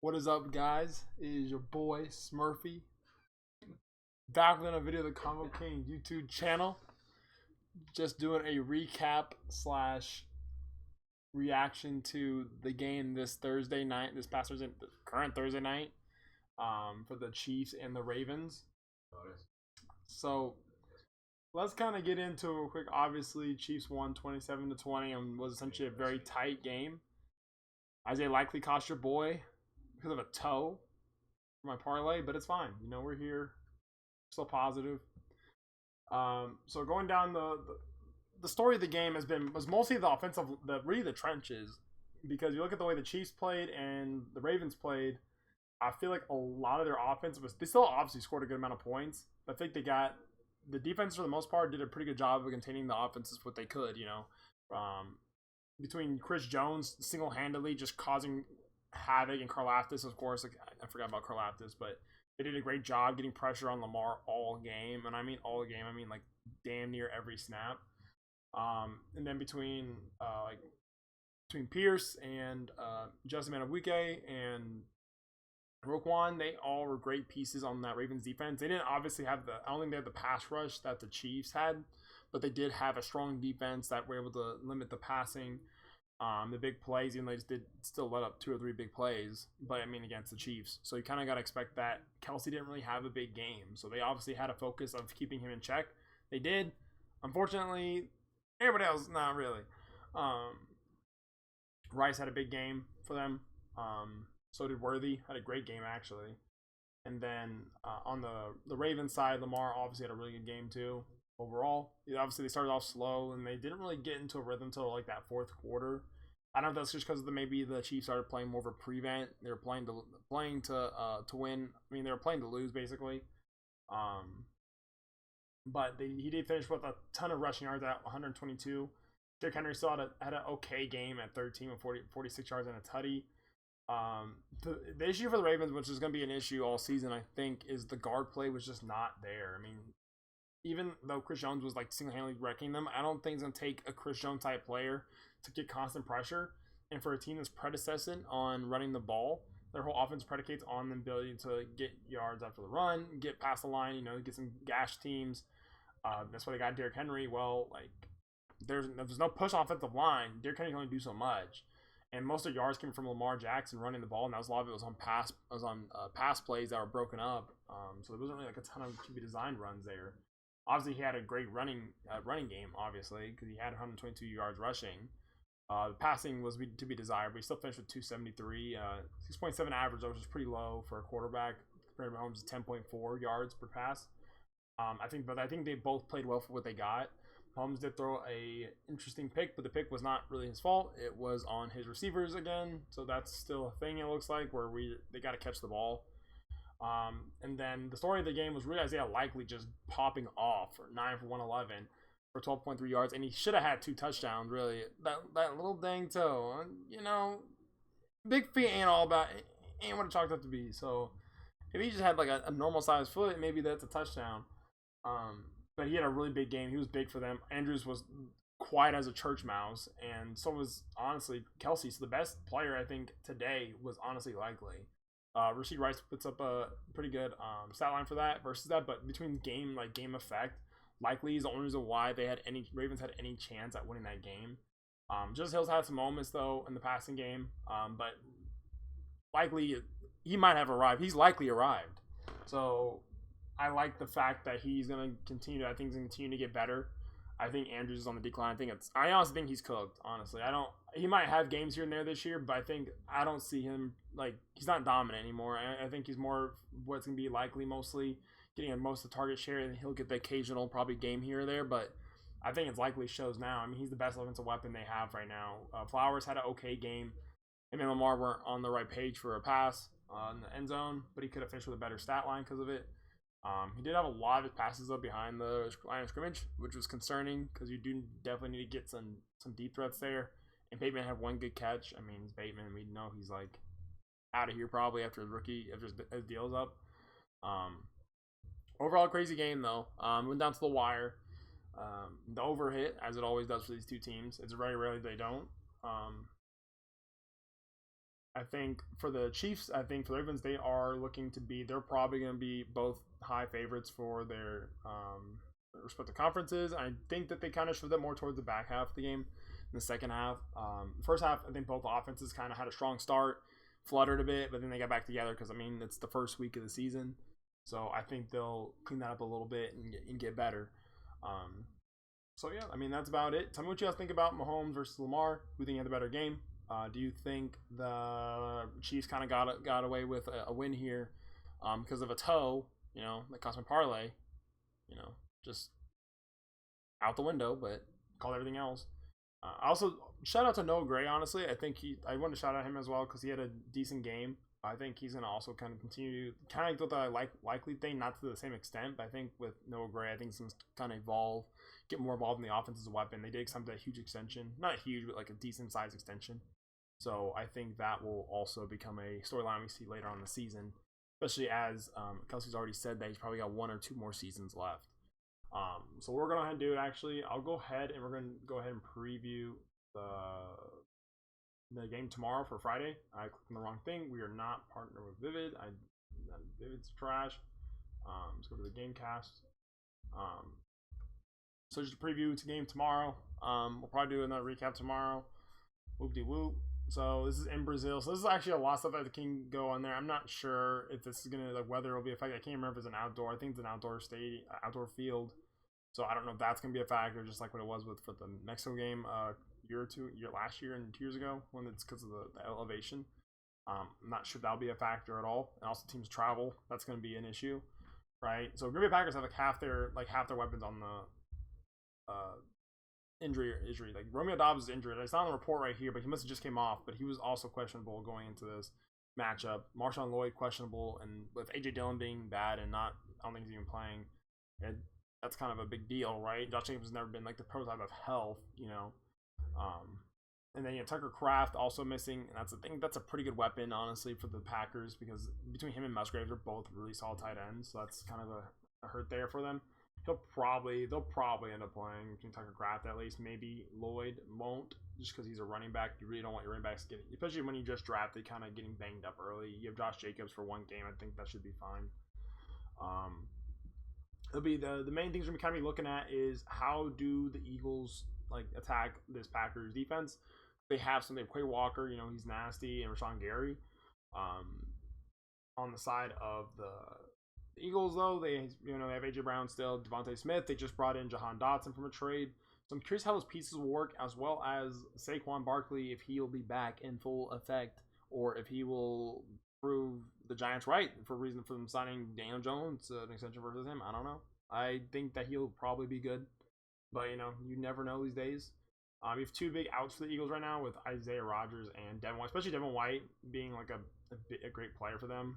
What is up, guys? It is your boy Smurfy back with another video of the Combo King YouTube channel. Just doing a recap slash reaction to the game this Thursday night, this past Thursday, current Thursday night, for the Chiefs and the Ravens. So let's kind of get into it real quick. Obviously, Chiefs won 27-20 and was essentially a very tight game. Isaiah likely cost your boy because of a toe for my parlay, but it's fine. You know, we're here, still positive. So going down the story of the game was mostly the offensive, the trenches, because you look at the way the Chiefs played and the Ravens played. I feel like a lot of their offense they still obviously scored a good amount of points. But I think the defense for the most part did a pretty good job of containing the offenses what they could. You know, between Chris Jones single-handedly just causing havoc, and Karlaftis, of course. I forgot about Karlaftis, but they did a great job getting pressure on Lamar all game. And I mean all game, I mean like damn near every snap. And then between Pierce and Justin Madubuike and Roquan, they all were great pieces on that Ravens defense. They didn't obviously have I don't think they had the pass rush that the Chiefs had, but they did have a strong defense that were able to limit the passing, the big plays, even though they did still let up 2 or 3 big plays, but I mean against the Chiefs. So you kind of got to expect that. Kelsey didn't really have a big game, so they obviously had a focus of keeping him in check. They did. Unfortunately, everybody else, not really. Rice had a big game for them. So did Worthy. Had a great game, actually. And then on the Ravens side, Lamar obviously had a really good game, too, overall. Obviously, they started off slow, and they didn't really get into a rhythm until, like, that fourth quarter. I don't know if that's just because maybe the Chiefs started playing more of a prevent. They were playing to win. I mean, they were playing to lose, basically. But he did finish with a ton of rushing yards at 122. Derrick Henry still had an okay game at 13 with 46 yards and a tutty. The issue for the Ravens, which is going to be an issue all season, I think, is the guard play was just not there. I mean, even though Chris Jones was like single-handedly wrecking them, I don't think it's going to take a Chris Jones type player to get constant pressure. And for a team that's predecessor on running the ball, their whole offense predicates on the ability to get yards after the run, get past the line, get some gash teams. That's why they got Derrick Henry. Well, like there's no push offensive line. Derrick Henry can only do so much. And most of the yards came from Lamar Jackson running the ball, and a lot of it was on pass plays that were broken up. So there wasn't really like a ton of QB design runs there. Obviously, he had a great running game, obviously, because he had 122 yards rushing. The passing was to be desired, but he still finished with 273, 6.7 average, which is pretty low for a quarterback. Compared to Mahomes, 10.4 yards per pass. I think they both played well for what they got. Mahomes did throw a interesting pick, but the pick was not really his fault. It was on his receivers again, so that's still a thing. It looks like where they got to catch the ball. And then the story of the game was really Isaiah likely just popping off for 9 for 111 for 12.3 yards, and he should have had 2 touchdowns. Really, that little dang toe, big feet ain't what it chalked up to be. So if he just had like a normal sized foot, maybe that's a touchdown. But he had a really big game. He was big for them. Andrews was quiet as a church mouse, and so was honestly Kelsey. So the best player I think today was honestly likely. Rashid Rice puts up a pretty good stat line for that versus that, but between game effect, likely is the only reason why Ravens had any chance at winning that game. Just Hills had some moments though in the passing game, but likely he might have arrived. He's likely arrived. So I like the fact that he's going to continue. I think he's going to continue to get better. I think Andrews is on the decline. I honestly think he's cooked, honestly. He might have games here and there this year, but I don't see him, he's not dominant anymore. I think he's more what's going to be likely mostly getting most of the target share, and he'll get the occasional probably game here or there, but I think it's likely shows now. I mean, he's the best offensive weapon they have right now. Flowers had an okay game. Him and Lamar weren't on the right page for a pass in the end zone, but he could have finished with a better stat line because of it. He did have a lot of his passes up behind the line of scrimmage, which was concerning because you do definitely need to get some deep threats there. And Bateman had 1 good catch. I mean, it's Bateman. We know he's out of here probably after his deal's up. Overall, crazy game though. Went down to the wire. The over hit, as it always does for these two teams. It's very rarely they don't. I think for the Chiefs, I think for the Ravens, they are looking to be. They're probably going to be both high favorites for their respective conferences. I think that they kind of showed that more towards the back half of the game. In the second half, first half, I think both offenses kind of had a strong start, fluttered a bit, but then they got back together because I mean it's the first week of the season, so I think they'll clean that up a little bit and get better. So yeah, I mean that's about it. Tell me what you guys think about Mahomes versus Lamar. Who think you had the better game? Do you think the Chiefs kind of got away with a win here because of a toe? You know, that cost my parlay. You know, just out the window, but called everything else. Also, shout out to Noah Gray. Honestly, I want to shout out him as well because he had a decent game. I think he's gonna also kind of continue, kind of with the likely thing, not to the same extent, but I think with Noah Gray, I think he's gonna kind of evolve, get more involved in the offense as a weapon. They did some a huge extension, not huge, but like a decent size extension. So I think that will also become a storyline we see later on in the season, especially as Kelsey's already said that he's probably got 1 or 2 more seasons left. So what we're going to go ahead and do, actually, I'll go ahead and we're going to go ahead and preview the game tomorrow for Friday. I clicked on the wrong thing. We are not partnered with Vivid. Vivid's trash. Let's go to the Gamecast. So just a preview to game tomorrow. We'll probably do another recap tomorrow. Whoop-de-whoop. So this is in Brazil. So this is actually a lot of stuff that can go on there. I'm not sure if this is gonna, the weather will be affected. I can't remember if it's an outdoor. I think it's an outdoor outdoor field. So I don't know if that's gonna be a factor, just like what it was for the Mexico game last year and 2 years ago, when it's because of the elevation. I'm not sure that'll be a factor at all. And also teams travel. That's gonna be an issue, right? So Green Bay Packers have like half their weapons on the injury. Like Romeo Dobbs is injured. It's not on the report right here, but he must have just came off. But he was also questionable going into this matchup. Marshawn Lloyd questionable, and with AJ Dillon being bad and I don't think he's even playing, that's kind of a big deal, right? Josh Jacobs has never been like the prototype of health, you know. And then Tucker Kraft also missing, and that's a pretty good weapon, honestly, for the Packers, because between him and Musgrave, they're both really solid tight ends, so that's kind of a hurt there for them. They'll probably end up playing between Tucker Kraft at least. Maybe Lloyd won't, just because he's a running back. You really don't want your running backs getting, especially when you just drafted, kind of getting banged up early. You have Josh Jacobs for 1 game. I think that should be fine. It'll be the main things we're gonna kind of be looking at is how do the Eagles like attack this Packers defense. They have Quay Walker, you know, he's nasty, and Rashawn Gary. On the side of the Eagles, though, they have AJ Brown still, Devontae Smith. They just brought in Jahan Dotson from a trade. So I'm curious how those pieces will work, as well as Saquon Barkley, if he'll be back in full effect, or if he will prove the Giants right for reason for them signing Daniel Jones, an extension versus him. I don't know. I think that he'll probably be good, but you know, you never know these days. We have 2 big outs for the Eagles right now with Isaiah Rodgers and Devin White, especially Devin White being like a great player for them.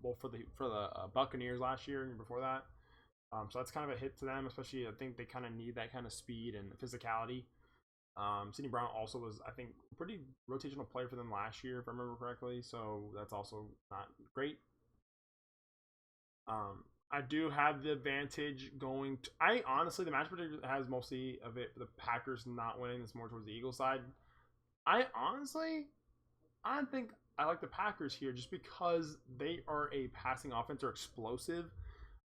Well, for the Buccaneers last year and before that. So that's kind of a hit to them, especially I think they kind of need that kind of speed and physicality. Sidney Brown also was, I think, a pretty rotational player for them last year, if I remember correctly. So that's also not great. I do have the advantage going to, honestly, the match predictor has mostly of it, the Packers not winning. It's more towards the Eagles side. I think I like the Packers here just because they are a passing offense. They're explosive.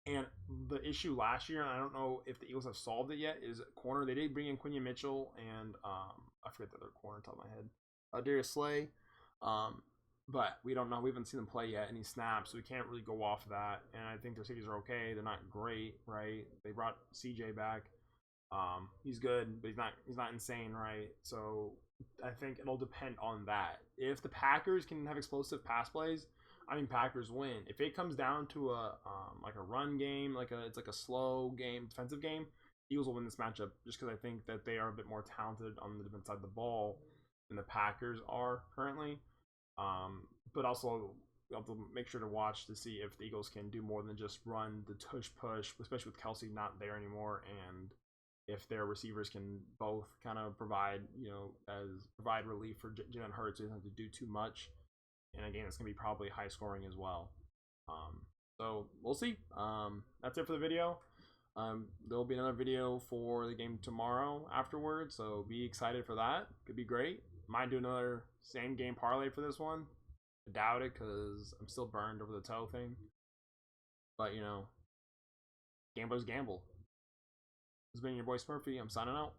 And the issue last year, and I don't know if the Eagles have solved it yet, is corner. They did bring in Quinion Mitchell and I forget the other corner top of my head. Darius Slay. But we don't know. We haven't seen them play yet any snaps, so we can't really go off of that. And I think their safeties are okay. They're not great, right? They brought CJ back. He's good, but he's not insane, right? So I think it'll depend on that. If the Packers can have explosive pass plays, I think Packers win. If it comes down to a run game, it's like a slow game, defensive game, Eagles will win this matchup just because I think that they are a bit more talented on the defense side of the ball than the Packers are currently. But also you have to make sure to watch to see if the Eagles can do more than just run the tush push, especially with Kelsey not there anymore, and if their receivers can both kind of provide relief for Jalen Hurts, so he doesn't have to do too much. And again, it's gonna be probably high scoring as well. So we'll see. That's it for the video. There'll be another video for the game tomorrow afterwards, so be excited for that. Could be great. Might do another same game parlay for this one. I doubt it because I'm still burned over the toe thing. But, you know, gamblers gamble. This has been your boy Smurfy. I'm signing out.